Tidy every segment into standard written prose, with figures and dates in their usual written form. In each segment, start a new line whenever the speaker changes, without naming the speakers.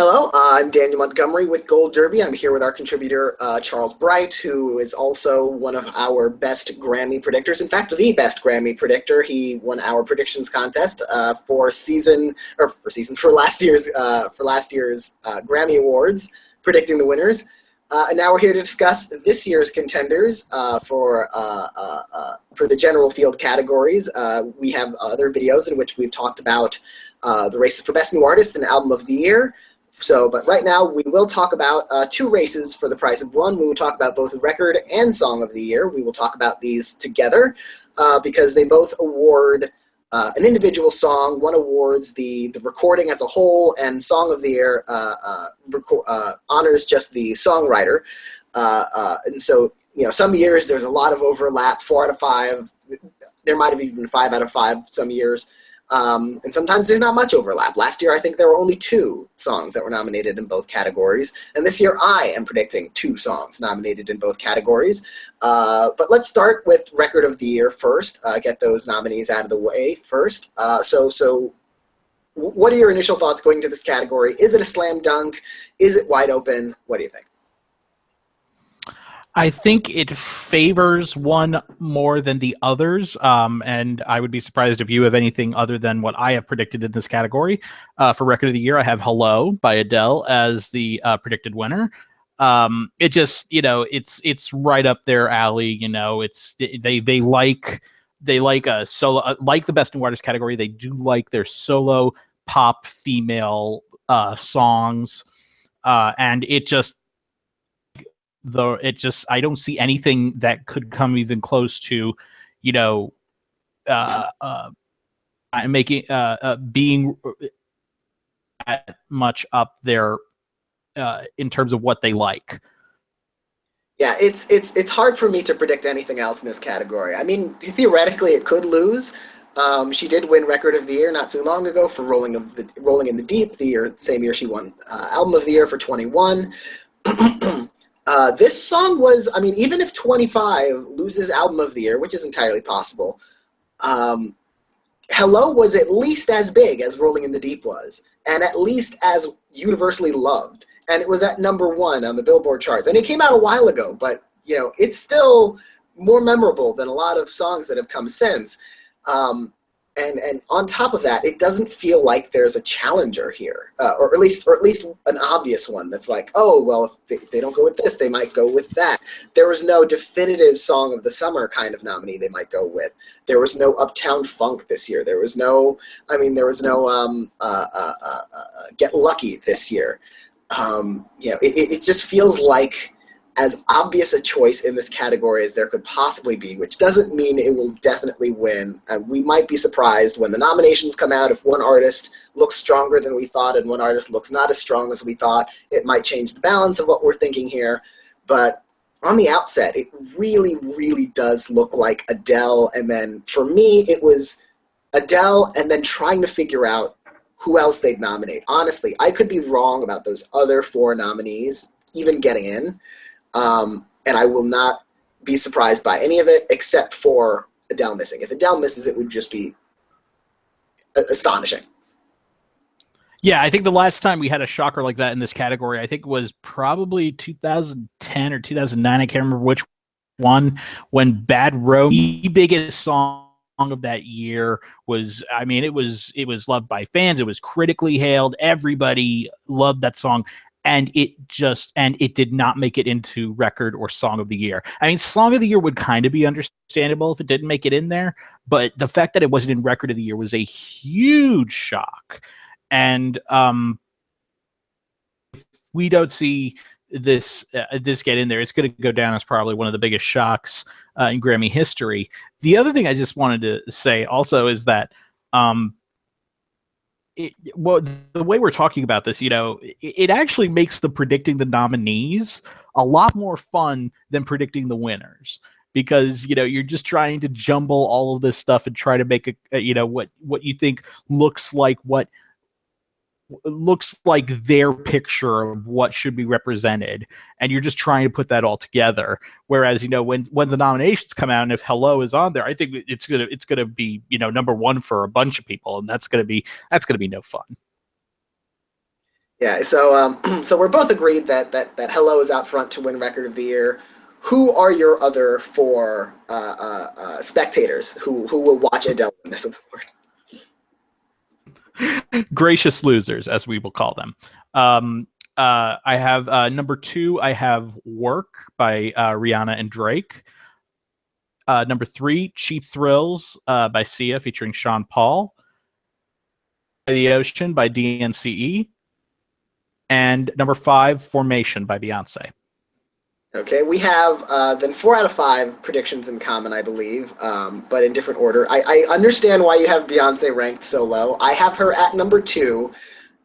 Hello, I'm Daniel Montgomery with Gold Derby. I'm here with our contributor, Charles Bright, who is also one of our best Grammy predictors. In fact, the best Grammy predictor. He won our predictions contest for last year's Grammy Awards, predicting the winners. And now we're here to discuss this year's contenders for the general field categories. We have other videos in which we've talked about the races for Best New Artist and Album of the Year. But right now we will talk about two races for the price of one. We will talk about both Record and Song of the Year. We will talk about these together because they both award an individual song. One awards the recording as a whole, and Song of the Year honors just the songwriter. And so, some years there's a lot of overlap, 4 out of 5. There might have even been 5 out of 5 some years. And sometimes there's not much overlap. Last year, I think there were only 2 songs that were nominated in both categories. And this year, I am predicting 2 songs nominated in both categories. But let's start with Record of the Year first, get those nominees out of the way first. So what are your initial thoughts going into this category? Is it a slam dunk? Is it wide open? What do you think?
I think it favors one more than the others, and I would be surprised if you have anything other than what I have predicted in this category. For Record of the Year, I have Hello by Adele as the predicted winner. It just, it's right up their alley. They like a solo, like the Best New Artist category. They do like their solo pop female songs, and I don't see anything that could come even close to, making being that much up there in terms of what they like.
Yeah, it's hard for me to predict anything else in this category. I mean, theoretically, it could lose. She did win Record of the Year not too long ago for Rolling in the Deep. Same year she won Album of the Year for 21. This song was, even if 25 loses Album of the Year, which is entirely possible, Hello was at least as big as Rolling in the Deep was, and at least as universally loved. And it was at #1 on the Billboard charts. And it came out a while ago, but, it's still more memorable than a lot of songs that have come since. And on top of that, it doesn't feel like there's a challenger here, or at least an obvious one that's like, oh, well, if they don't go with this, they might go with that. There was no definitive Song of the Summer kind of nominee they might go with. There was no Uptown Funk this year. There was no Get Lucky this year. It just feels like as obvious a choice in this category as there could possibly be, which doesn't mean it will definitely win. We might be surprised when the nominations come out if one artist looks stronger than we thought and one artist looks not as strong as we thought. It might change the balance of what we're thinking here. But on the outset, it really, really does look like Adele. And then for me, it was Adele and then trying to figure out who else they'd nominate. Honestly, I could be wrong about those other 4 nominees even getting in. And I will not be surprised by any of it except for Adele missing. If Adele misses, it would just be astonishing.
Yeah, I think the last time we had a shocker like that in this category, I think was probably 2010 or 2009. I can't remember which one, when Bad Romance, the biggest song of that year, was, it was loved by fans. It was critically hailed. Everybody loved that song. And it did not make it into Record or Song of the Year. Song of the Year would kind of be understandable if it didn't make it in there, but the fact that it wasn't in Record of the Year was a huge shock. And if we don't see this get in there, it's going to go down as probably one of the biggest shocks in Grammy history. The other thing I just wanted to say also is that the way we're talking about this, it actually makes predicting the nominees a lot more fun than predicting the winners, because you're just trying to jumble all of this stuff and try to make what you think looks like their picture of what should be represented, and you're just trying to put that all together. Whereas when the nominations come out, and if Hello is on there, I think it's gonna be #1 for a bunch of people, and that's gonna be no fun.
Yeah, so so we're both agreed that Hello is out front to win Record of the Year. Who are your other four spectators who will watch Adele win this award?
Gracious losers, as we will call them. I have number two. I have "Work" by Rihanna and Drake. Number three, "Cheap Thrills" by Sia featuring Sean Paul. By the Ocean by DNCE. And number five, "Formation" by Beyonce.
Okay, we have then 4 out of 5 predictions in common, I believe, but in different order. I understand why you have Beyonce ranked so low. I have her at number 2,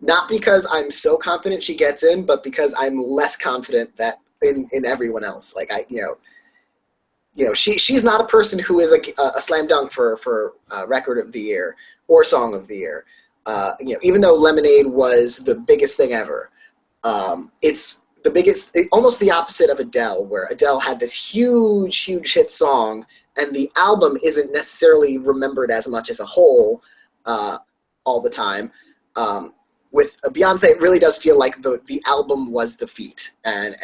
not because I'm so confident she gets in, but because I'm less confident that in everyone else. Like she's not a person who is a slam dunk for Record of the Year or Song of the Year. Even though Lemonade was the biggest thing ever. It's the biggest, almost the opposite of Adele, where Adele had this huge, huge hit song, and the album isn't necessarily remembered as much as a whole all the time. With Beyonce, it really does feel like the album was the feat, and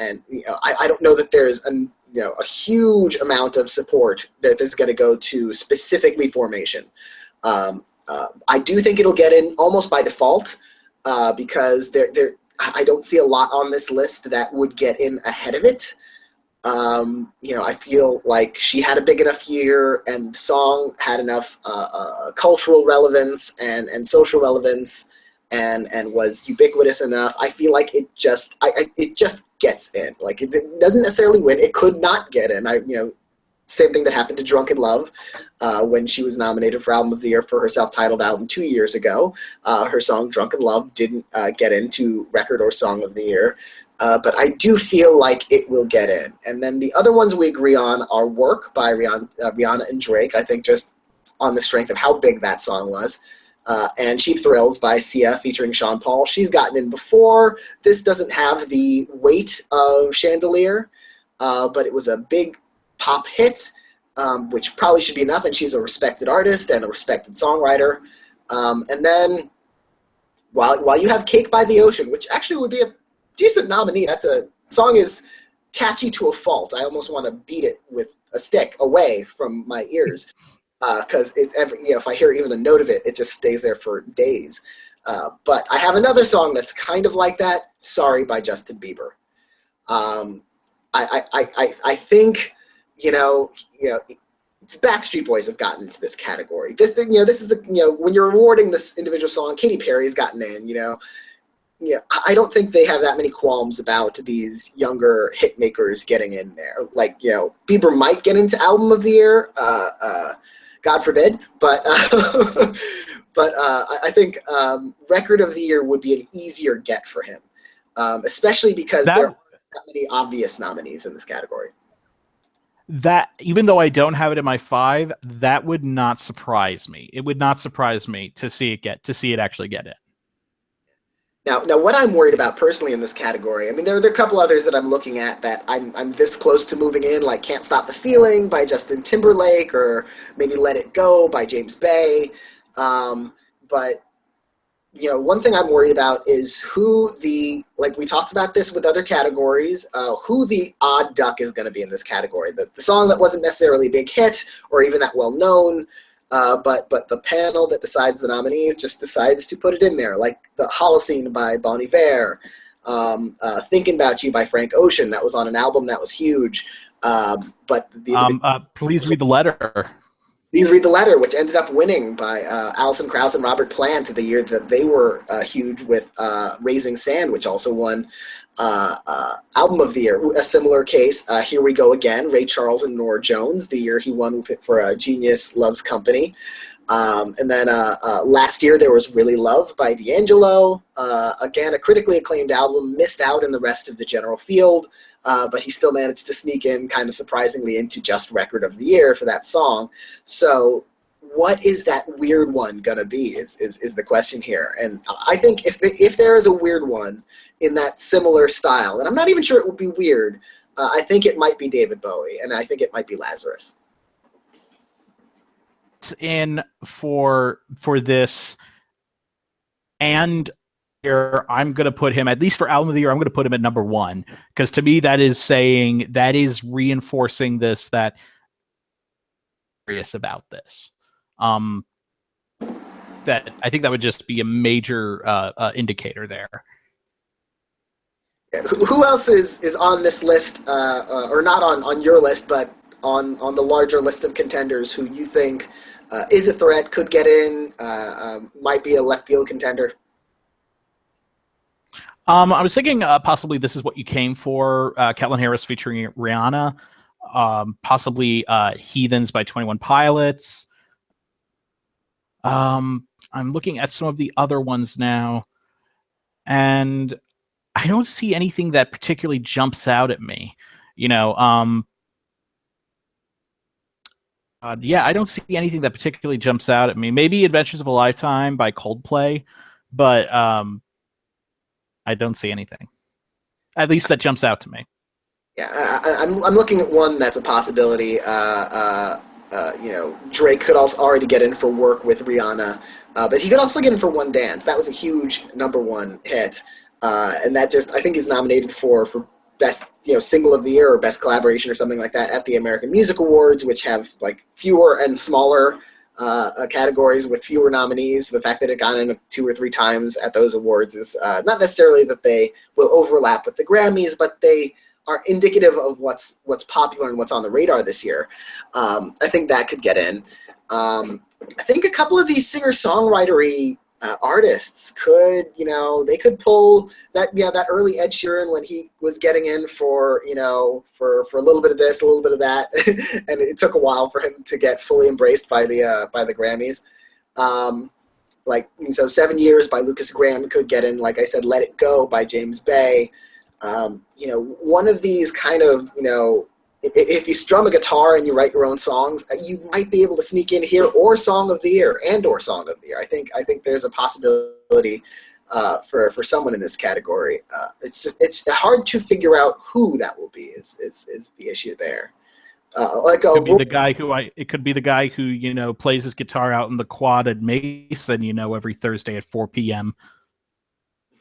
I don't know that there's a huge amount of support that is going to go to specifically Formation. I do think it'll get in almost by default because I don't see a lot on this list that would get in ahead of it. I feel like she had a big enough year, and the song had enough cultural relevance and social relevance, and was ubiquitous enough. I feel like it just gets in. Like it doesn't necessarily win. It could not get in. Same thing that happened to Drunken Love when she was nominated for Album of the Year for her self-titled album 2 years ago. Her song Drunken Love didn't get into Record or Song of the Year, but I do feel like it will get in. And then the other ones we agree on are Work by Rihanna and Drake, I think just on the strength of how big that song was. And Cheap Thrills by Sia featuring Sean Paul. She's gotten in before. This doesn't have the weight of Chandelier, but it was a big pop hit, which probably should be enough, and she's a respected artist and a respected songwriter. And then while you have Cake by the Ocean, which actually would be a decent nominee. That song is catchy to a fault. I almost want to beat it with a stick away from my ears because if I hear even a note of it, it just stays there for days. But I have another song that's kind of like that, Sorry by Justin Bieber. I think Backstreet Boys have gotten into this category. This is when you're awarding this individual song, Katy Perry's gotten in. I don't think they have that many qualms about these younger hit makers getting in there. Like Bieber might get into Album of the Year, God forbid, but I think Record of the Year would be an easier get for him, especially because there aren't that many obvious nominees in this category.
That, even though I don't have it in my 5, that would not surprise me. It would not surprise me to see it actually get it.
Now, what I'm worried about personally in this category, I mean, there are a couple others that I'm looking at that I'm this close to moving in, like "Can't Stop the Feeling" by Justin Timberlake, or maybe "Let It Go" by James Bay. But one thing I'm worried about is like we talked about this with other categories, who the odd duck is going to be in this category. The song that wasn't necessarily a big hit or even that well known, but the panel that decides the nominees just decides to put it in there, like the Holocene by Bon Iver, Thinking About You by Frank Ocean, that was on an album that was huge. But
please read the letter.
Please Read the Letter, which ended up winning by Alison Krauss and Robert Plant the year that they were huge with Raising Sand, which also won Album of the Year. A similar case, Here We Go Again, Ray Charles and Norah Jones, the year he won for Genius Loves Company. And then last year there was Really Love by D'Angelo. Again, a critically acclaimed album, missed out in the rest of the general field. But he still managed to sneak in kind of surprisingly into just Record of the Year for that song. So what is that weird one going to be is the question here. And I think if there is a weird one in that similar style, and I'm not even sure it would be weird, I think it might be David Bowie, and I think it might be Lazarus.
In for this, and year, I'm going to put him, at least for album of the year, I'm going to put him at number 1, because to me that is reinforcing this, that curious about this. That I think that would just be a major indicator there.
Who else is on this list, or not on your list, but on the larger list of contenders who you think is a threat, could get in, might be a left field contender?
I was thinking possibly This Is What You Came For, Caitlin Harris featuring Rihanna, possibly Heathens by 21 Pilots. I'm looking at some of the other ones now, and I don't see anything that particularly jumps out at me. I don't see anything that particularly jumps out at me. Maybe Adventures of a Lifetime by Coldplay, but I don't see anything, at least that jumps out to me.
Yeah, I'm looking at one that's a possibility. Drake could also already get in for Work with Rihanna, but he could also get in for One Dance. That was a huge #1 hit, and that just, I think, is nominated for best single of the year or best collaboration or something like that at the American Music Awards, which have like fewer and smaller categories with fewer nominees. The fact that it got in 2 or 3 times at those awards is not necessarily that they will overlap with the Grammys, but they are indicative of what's popular and what's on the radar this year. I think that could get in. I think a couple of these singer-songwritery artists could, they could pull that early Ed Sheeran when he was getting in for a little bit of this, a little bit of that, and it took a while for him to get fully embraced by the Grammys. So 7 Years by Lucas Graham could get in. Like I said, Let It Go by James Bay. One of these kind of, if you strum a guitar and you write your own songs, you might be able to sneak in here, or Song of the Year or Song of the Year. I think there's a possibility for someone in this category. It's hard to figure out who that will be is the issue there. It
could be the guy who plays his guitar out in the quad at Mason, every Thursday at 4 p.m.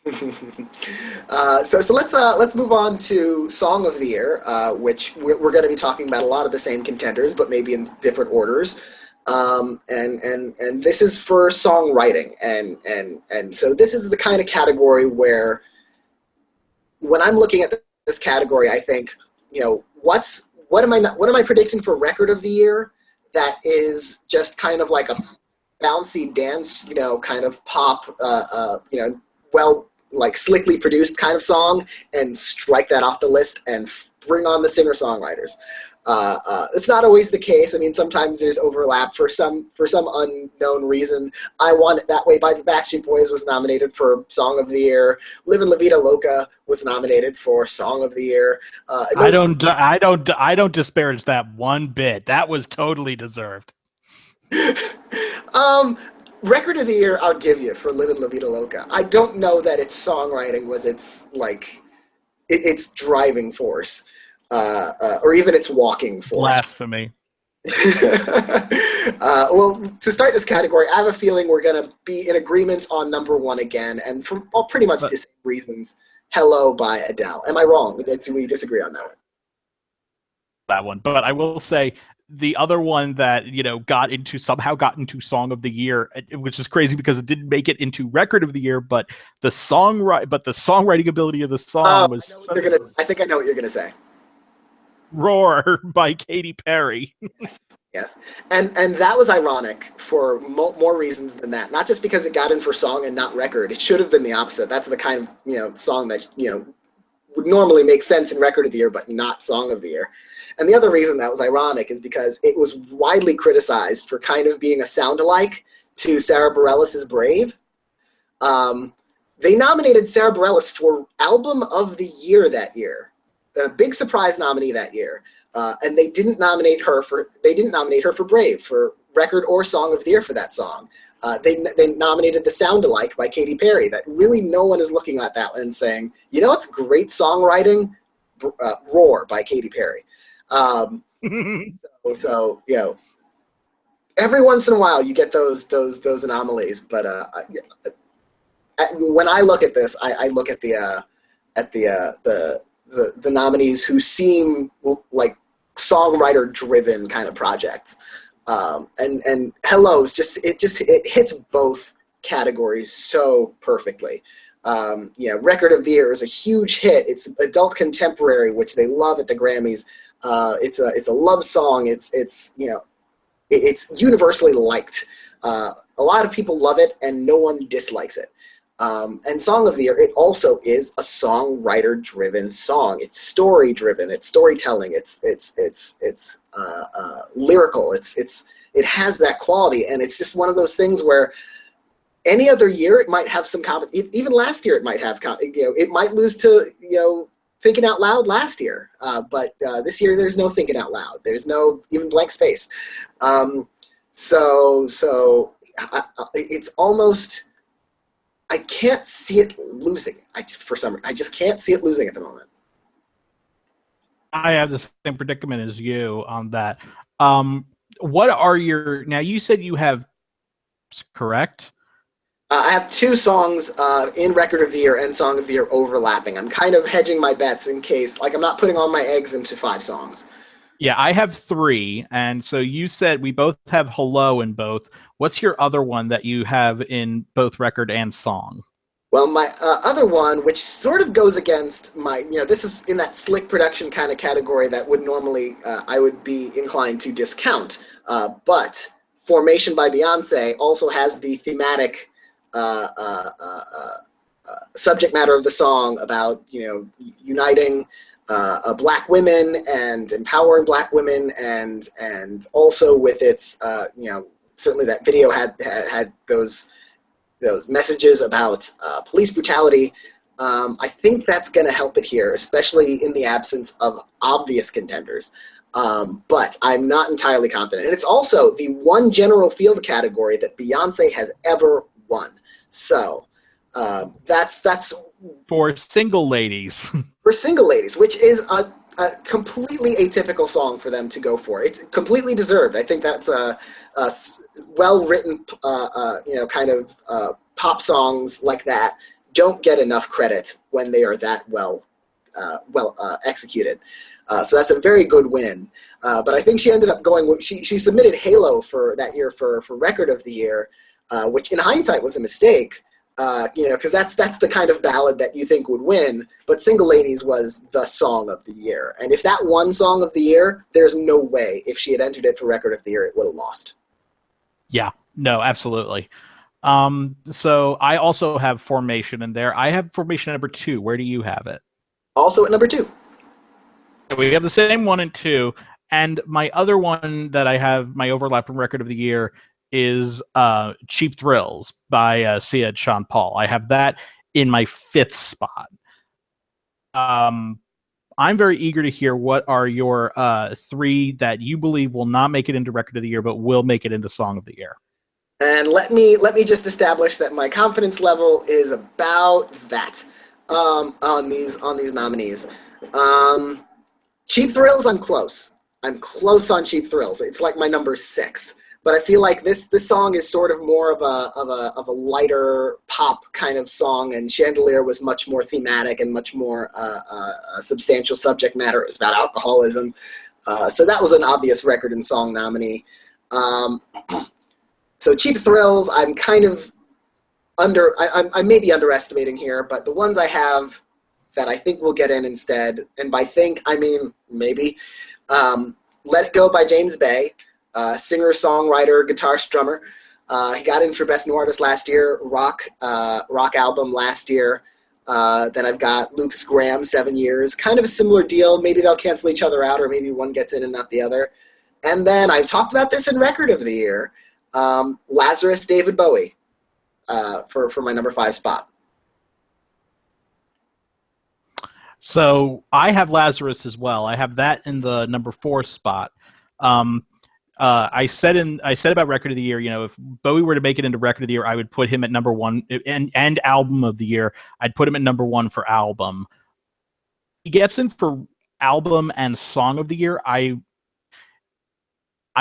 So let's move on to Song of the Year, which we're going to be talking about a lot of the same contenders, but maybe in different orders. And this is for songwriting, and so this is the kind of category where, when I'm looking at this category, I think, what am I predicting for Record of the Year that is just kind of like a bouncy dance, kind of pop, like slickly produced kind of song, and strike that off the list and bring on the singer-songwriters. It's not always the case. I mean, sometimes there's overlap for some unknown reason. I Want It That Way by the Backstreet Boys was nominated for Song of the Year. Livin' La Vida Loca was nominated for Song of the Year.
I don't disparage that one bit. That was totally deserved.
Record of the Year, I'll give you for Livin' La Vida Loca. I don't know that its songwriting was its driving force, or even its walking force.
Blasphemy.
Well, to start this category, I have a feeling we're going to be in agreement on #1 again, and for pretty much the same reasons. Hello by Adele. Am I wrong? Do we disagree on that one?
That one, but I will say, the other one that somehow got into Song of the Year, which is crazy because it didn't make it into Record of the Year, but the songwriting ability of the song was.
I think I know what you're gonna say.
Roar by Katy Perry.
Yes, and that was ironic for more reasons than that. Not just because it got in for song and not record. It should have been the opposite. That's the kind of song that would normally make sense in Record of the Year, but not Song of the Year. And the other reason that was ironic is because it was widely criticized for kind of being a sound-alike to Sarah Bareilles' Brave. They nominated Sarah Bareilles for Album of the Year that year, a big surprise nominee that year, and they didn't nominate her for Brave, for Record or Song of the Year for that song. They nominated the sound-alike by Katy Perry. That really no one is looking at that one and saying, it's great songwriting, Roar by Katy Perry. So every once in a while you get those anomalies, but when I look at this, I look at the nominees who seem like songwriter driven kind of projects. And Hello is it hits both categories so perfectly. Record of the Year is a huge hit. It's adult contemporary, which they love at the Grammys. It's a love song. It's universally liked. A lot of people love it, and no one dislikes it. And Song of the Year, it also is a songwriter-driven song. It's story-driven. It's storytelling. It's lyrical. It has that quality, and it's just one of those things where any other year it might have some even last year it might have it might lose to Thinking Out Loud last year, but this year there's no Thinking Out Loud. There's no even blank space. So it's almost. I can't see it losing. I just can't see it losing at the moment.
I have the same predicament as you on that. What are your now? You said you have correct.
I have two songs in Record of the Year and Song of the Year overlapping. I'm kind of hedging my bets in case, like, I'm not putting all my eggs into 5 songs.
Yeah, I have 3, and so you said we both have Hello in both. What's your other one that you have in both record and song?
Well, my other one, which sort of goes against my, this is in that slick production kind of category that would normally I would be inclined to discount. But Formation by Beyonce also has the thematic subject matter of the song about, uniting Black women and empowering Black women, and also with its, certainly that video had those messages about police brutality. I think that's going to help it here, especially in the absence of obvious contenders. But I'm not entirely confident. And it's also the one general field category that Beyonce has ever won. So that's
for single ladies.
For single ladies, which is a completely atypical song for them to go for. It's completely deserved. I think that's a well-written, kind of pop songs like that don't get enough credit when they are that well executed. So that's a very good win. But I think she ended up going. She submitted Halo for that year for Record of the Year, which in hindsight was a mistake. Because that's the kind of ballad that you think would win, but Single Ladies was the song of the year. And if that won Song of the Year, there's no way if she had entered it for Record of the Year, it would have lost.
Yeah, no, absolutely. So I also have Formation in there. I have Formation number 2. Where do you have it?
Also at number 2.
We have the same 1 and 2. And my other one that I have, my overlap from Record of the Year, is Cheap Thrills by Sia and Sean Paul. I have that in my 5th spot. I'm very eager to hear what are your 3 that you believe will not make it into Record of the Year, but will make it into Song of the Year.
And let me just establish that my confidence level is about that on these nominees. Cheap Thrills, I'm close. I'm close on Cheap Thrills. It's like my number 6. But I feel like this song is sort of more of a lighter pop kind of song, and Chandelier was much more thematic and much more substantial subject matter. It was about alcoholism, so that was an obvious record and song nominee. So Cheap Thrills, I'm kind of I may be underestimating here, but the ones I have that I think will get in instead, and by think I mean maybe, Let It Go by James Bay. Singer, songwriter, guitar strummer. He got in for Best New Artist last year. Rock album last year. Then I've got Lucas Graham, 7 Years. Kind of a similar deal. Maybe they'll cancel each other out, or maybe one gets in and not the other. And then I've talked about this in Record of the Year. Lazarus, David Bowie, for my number 5 spot.
So I have Lazarus as well. I have that in the number 4 spot. I said about Record of the Year, if Bowie were to make it into Record of the Year, I would put him at number 1, and Album of the Year, I'd put him at number 1 for album. He gets in for album and Song of the Year. I'm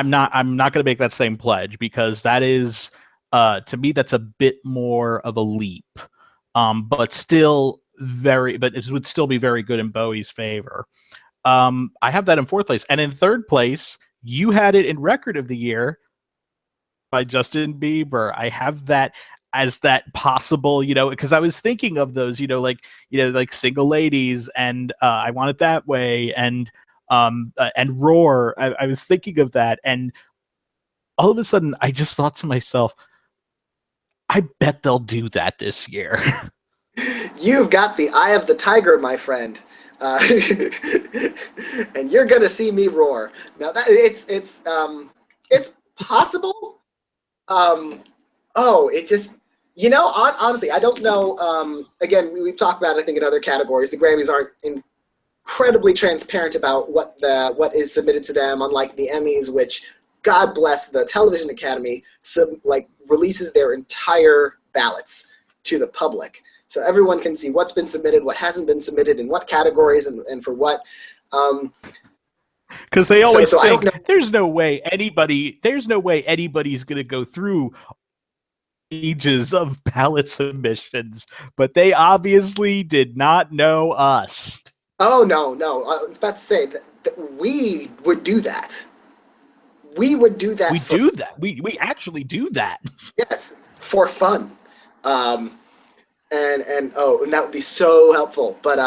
not going to make that same pledge, because that is, to me, that's a bit more of a leap. but it would still be very good in Bowie's favor. I have that in fourth place, and in third place, you had it in Record of the Year by Justin Bieber. I have that as that possible, because I was thinking of those, like Single Ladies and I Want It That Way and Roar. I was thinking of that, and all of a sudden, I just thought to myself, I bet they'll do that this year.
You've got the eye of the tiger, my friend. And you're gonna see me roar. Now that it's possible. It just honestly, I don't know. Again, we've talked about it, I think in other categories. The Grammys aren't incredibly transparent about what is submitted to them, unlike the Emmys, which God bless the Television Academy, releases their entire ballots to the public. So everyone can see what's been submitted, what hasn't been submitted, in what categories, and for what.
Because they always think there's no way anybody's going to go through pages of ballot submissions, but they obviously did not know us.
Oh no! I was about to say that we would do that. We would do that.
We actually do that.
Yes, for fun. And that would be so helpful. But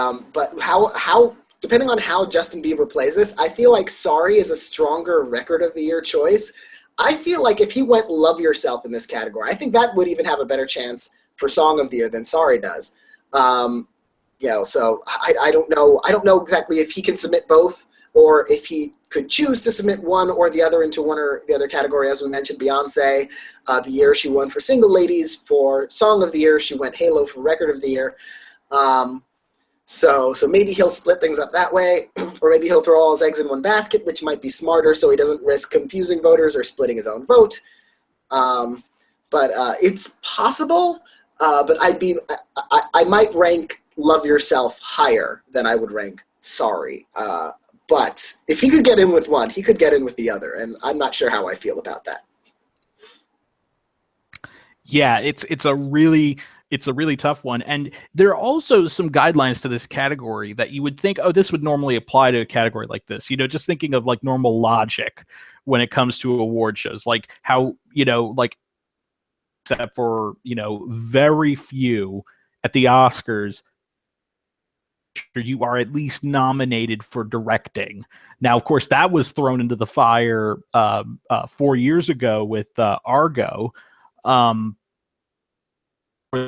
how depending on how Justin Bieber plays this, I feel like Sorry is a stronger Record of the Year choice. I feel like if he went Love Yourself in this category, I think that would even have a better chance for Song of the Year than Sorry does. So I don't know. I don't know exactly if he can submit both, or if he could choose to submit one or the other into one or the other category. As we mentioned, Beyonce, the year she won for Single Ladies. For Song of the Year, she went Halo for Record of the Year. So maybe he'll split things up that way, or maybe he'll throw all his eggs in one basket, which might be smarter so he doesn't risk confusing voters or splitting his own vote. But it's possible, but I might rank Love Yourself higher than I would rank Sorry. But if he could get in with one, he could get in with the other, and I'm not sure how I feel about that.
Yeah, it's a really tough one, and there are also some guidelines to this category that you would think, oh, this would normally apply to a category like this. Just thinking of like normal logic when it comes to award shows, like how except for very few at the Oscars, you are at least nominated for directing. Now, of course, that was thrown into the fire 4 years ago with Argo, for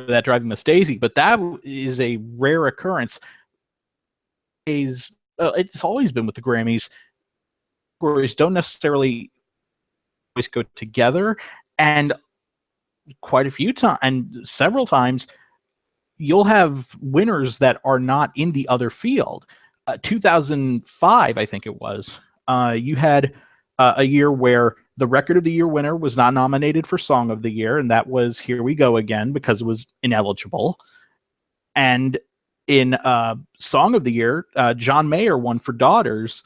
that Driving Miss Daisy, but that is a rare occurrence. It's always been with the Grammys, whereas don't necessarily always go together, and quite a few times, and several times, you'll have winners that are not in the other field. 2005, I think it was, you had a year where the Record of the Year winner was not nominated for Song of the Year, and that was Here We Go Again because it was ineligible. And in Song of the Year, John Mayer won for Daughters.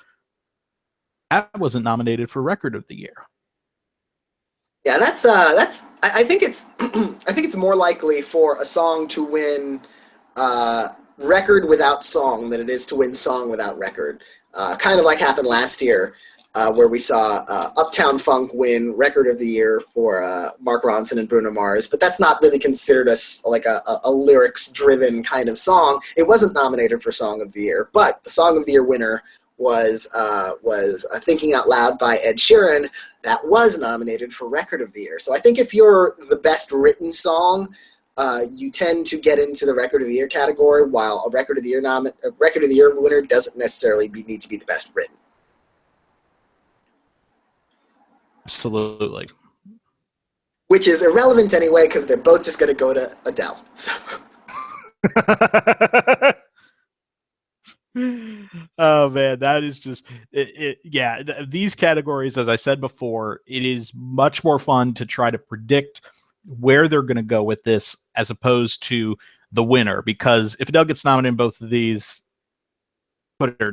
That wasn't nominated for Record of the Year.
Yeah, that's. I think it's. I think it's more likely for a song to win record without song than it is to win song without record. Kind of like happened last year, where we saw Uptown Funk win Record of the Year for Mark Ronson and Bruno Mars, but that's not really considered a lyrics-driven kind of song. It wasn't nominated for Song of the Year, but the Song of the Year winner was Thinking Out Loud by Ed Sheeran. That was nominated for Record of the Year. So I think if you're the best written song, you tend to get into the Record of the Year category, while a Record of the Year winner doesn't necessarily need to be the best written.
Absolutely.
Which is irrelevant anyway, because they're both just going to go to Adele. So.
Oh man, that is just yeah, these categories, as I said before, it is much more fun to try to predict where they're going to go with this as opposed to the winner, because if Adele gets nominated in both of these,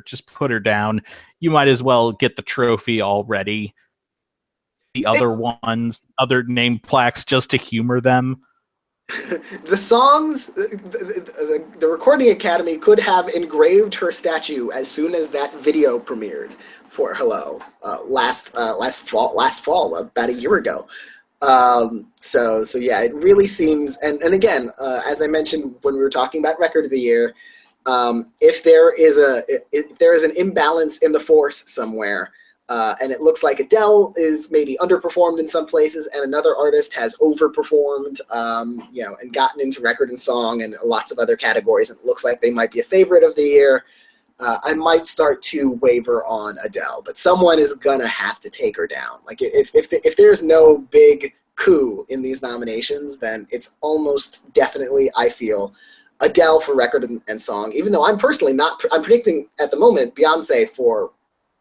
just put her down. You might as well get the trophy already. The other ones, other name plaques, just to humor them.
The songs, the Recording Academy could have engraved her statue as soon as that video premiered for Hello last fall, about a year ago. So yeah, it really seems, and again, as I mentioned when we were talking about Record of the Year, if there is an imbalance in the force somewhere, and it looks like Adele is maybe underperformed in some places, and another artist has overperformed, and gotten into record and song and lots of other categories, and it looks like they might be a favorite of the year, I might start to waver on Adele. But someone is gonna have to take her down. Like if there's no big coup in these nominations, then it's almost definitely, I feel, Adele for record and song. Even though I'm personally not, I'm predicting at the moment Beyonce for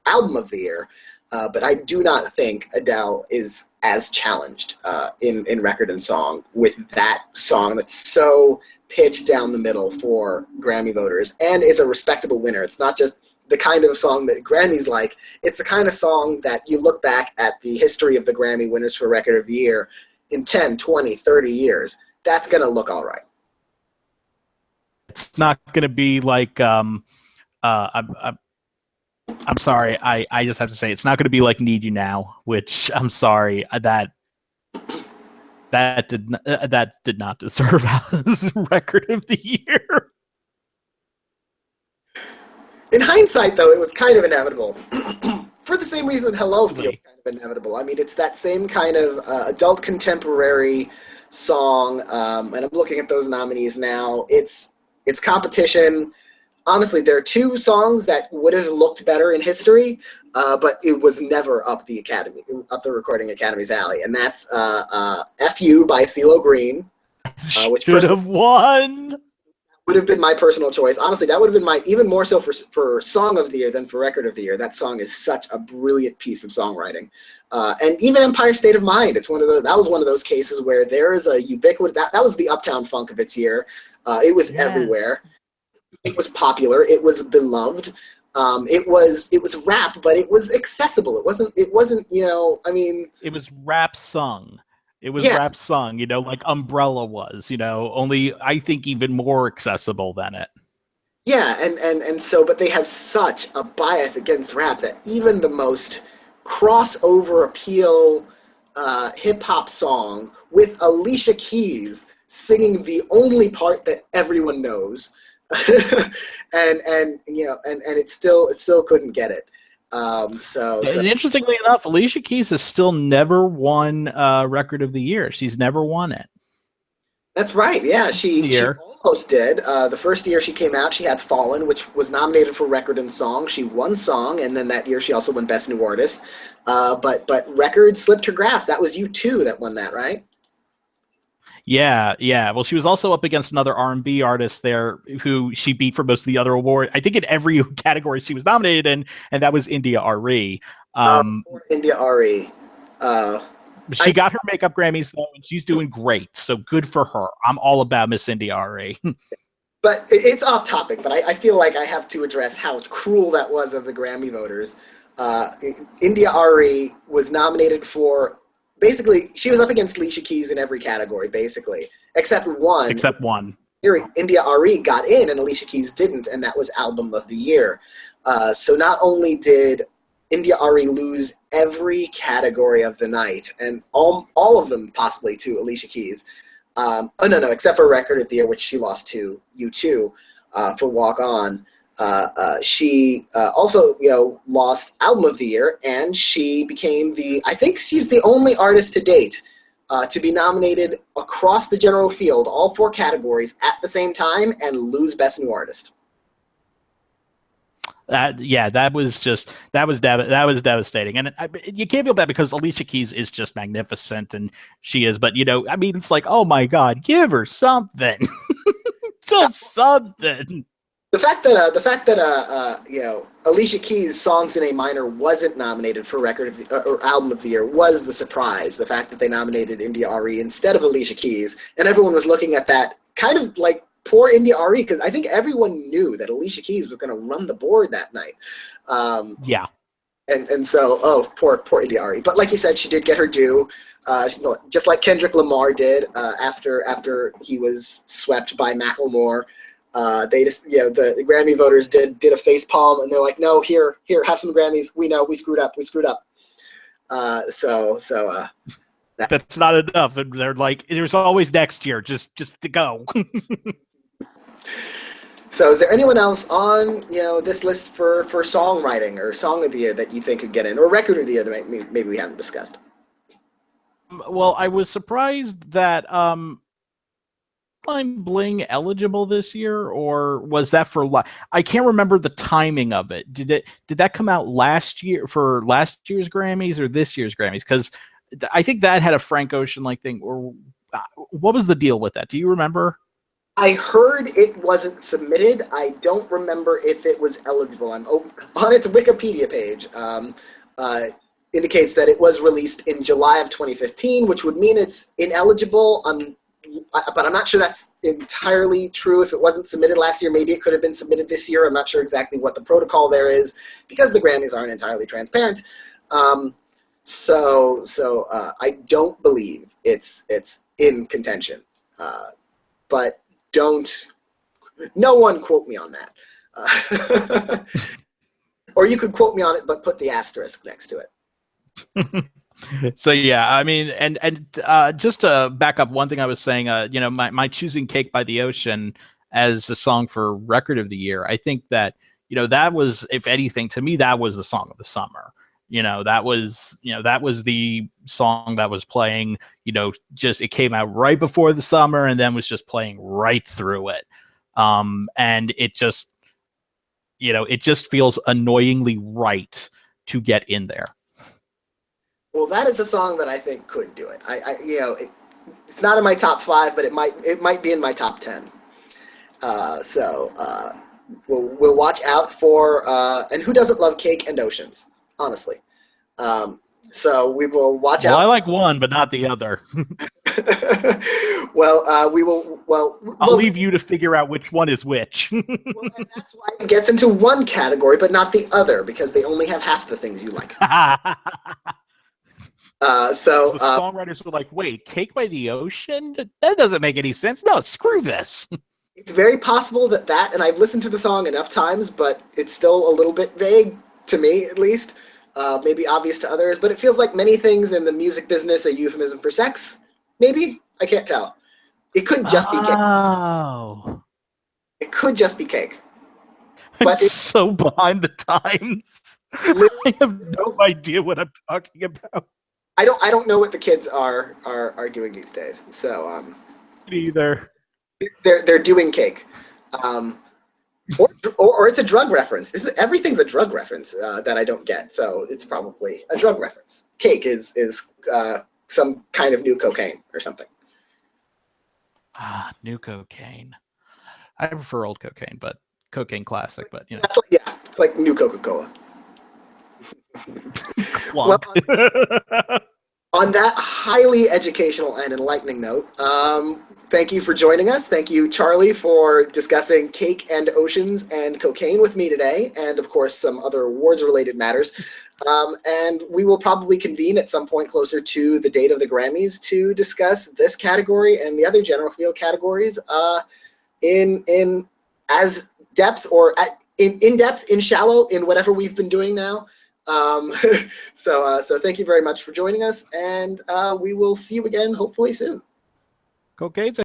album of the year, but I do not think Adele is as challenged in record and song with that song that's so pitched down the middle for Grammy voters and is a respectable winner. It's not just the kind of song that Grammys like. It's the kind of song that you look back at the history of the Grammy winners for record of the year in 10, 20, 30 years. That's going to look all right.
It's not going to be like I'm sorry. I just have to say it's not going to be like "Need You Now," which I'm sorry that did not deserve as record of the year.
In hindsight, though, it was kind of inevitable. For the same reason Hello feels kind of inevitable. I mean, it's that same kind of adult contemporary song, and I'm looking at those nominees now. It's competition. Honestly, there are two songs that would have looked better in history, but it was never up the Recording Academy's alley, and that's "F.U." by CeeLo Green, which
should have won.
Would have been my personal choice. Honestly, that would have been my, even more so for Song of the Year than for Record of the Year. That song is such a brilliant piece of songwriting. And even Empire State of Mind, that was one of those cases where there is a ubiquitous, that was the Uptown Funk of its year. It was everywhere. It was popular. It was beloved. It was rap, but it was accessible. It wasn't, I mean.
It was rap sung. It was rap sung, like Umbrella was, only I think even more accessible than it.
Yeah, and so, but they have such a bias against rap that even the most crossover appeal hip hop song with Alicia Keys singing the only part that everyone knows, and it still couldn't get it. So
interestingly enough, Alicia Keys has still never won Record of the Year. She's never won it.
That's right. Yeah, she almost did. The first year she came out, she had Fallen, which was nominated for Record and Song. She won Song, and then that year she also won Best New Artist. But Record slipped her grasp. That was U2 that won that, right?
Yeah. Well, she was also up against another R&B artist there who she beat for most of the other awards. I think in every category she was nominated in, and that was India Arie.
India Arie.
She got her makeup Grammys, though, and she's doing great. So good for her. I'm all about Miss India Arie.
But it's off topic, but I feel like I have to address how cruel that was of the Grammy voters. India Arie was nominated for, basically, she was up against Alicia Keys in every category, basically, except one.
Except one.
India Arie got in and Alicia Keys didn't, and that was Album of the Year. So not only did India Arie lose every category of the night, and all of them possibly to Alicia Keys. Except for Record of the Year, which she lost to U2 for Walk On. She also, lost Album of the Year, and she became I think she's the only artist to date to be nominated across the general field, all four categories at the same time, and lose Best New Artist.
That was devastating, and you can't feel bad because Alicia Keys is just magnificent, and she is. But it's like, oh my God, give her something, just something.
The fact that Alicia Keys' Songs in A Minor wasn't nominated for or Album of the Year was the surprise. The fact that they nominated India Arie instead of Alicia Keys, and everyone was looking at that kind of like, poor India Arie, because I think everyone knew that Alicia Keys was going to run the board that night.
Yeah.
And so, poor India Arie. But like you said, she did get her due. just like Kendrick Lamar did after he was swept by Macklemore. They just, the Grammy voters did a face palm, and they're like, no, here, have some Grammys. We know we screwed up.
That's not enough. And they're like, there's always next year. Just to go.
So is there anyone else on this list for songwriting or song of the year that you think could get in, or record of the year that maybe we haven't discussed?
Well, I was surprised that I'm Bling eligible this year, or was that for I can't remember the timing of it. Did that come out last year for last year's Grammys or this year's Grammys? Because I think that had a Frank Ocean like thing, or what was the deal with that? Do you remember?
I heard it wasn't submitted. I don't remember if it was eligible. I'm on its Wikipedia page. Indicates that it was released in July of 2015, which would mean it's ineligible. But I'm not sure that's entirely true. If it wasn't submitted last year, maybe it could have been submitted this year. I'm not sure exactly what the protocol there is, because the Grammys aren't entirely transparent. So I don't believe it's in contention. But no one quote me on that. Or you could quote me on it, but put the asterisk next to it.
So yeah, I mean, and just to back up one thing I was saying, my choosing "Cake by the Ocean" as a song for record of the year, I think that that was, if anything, to me, that was the song of the summer. That was the song that was playing. Just it came out right before the summer, and then was just playing right through it. And it just feels annoyingly right to get in there.
Well, that is a song that I think could do it. It's not in my top 5, but it might be in my top 10. We'll watch out for and who doesn't love Cake and Oceans, honestly. So we will watch out.
I like one, but not the other.
We will.
I'll leave you to figure out which one is which.
And that's why it gets into one category, but not the other, because they only have half the things you like.
The songwriters were like, wait, Cake by the Ocean? That doesn't make any sense. No, screw this.
It's very possible that, and I've listened to the song enough times, but it's still a little bit vague, to me at least. Maybe obvious to others, but it feels like many things in the music business a euphemism for sex. Maybe? I can't tell. It could just be cake.
Oh.
It could just be cake.
But it's so behind the times. I have no idea what I'm talking about.
I don't know what the kids are doing these days. So
either
they're doing cake, or it's a drug reference. Everything's a drug reference that I don't get. So it's probably a drug reference. Cake is some kind of new cocaine or something.
New cocaine. I prefer old cocaine, but cocaine classic. But
it's like new Coca-Cola.
Well,
on that highly educational and enlightening note, thank you for joining us. Thank you, Charlie, for discussing Cake and Oceans and cocaine with me today, and of course some other awards-related matters. And we will probably convene at some point closer to the date of the Grammys to discuss this category and the other general field categories in as depth or in depth, in shallow, in whatever we've been doing now. So thank you very much for joining us, and we will see you again hopefully soon.
Cocaine's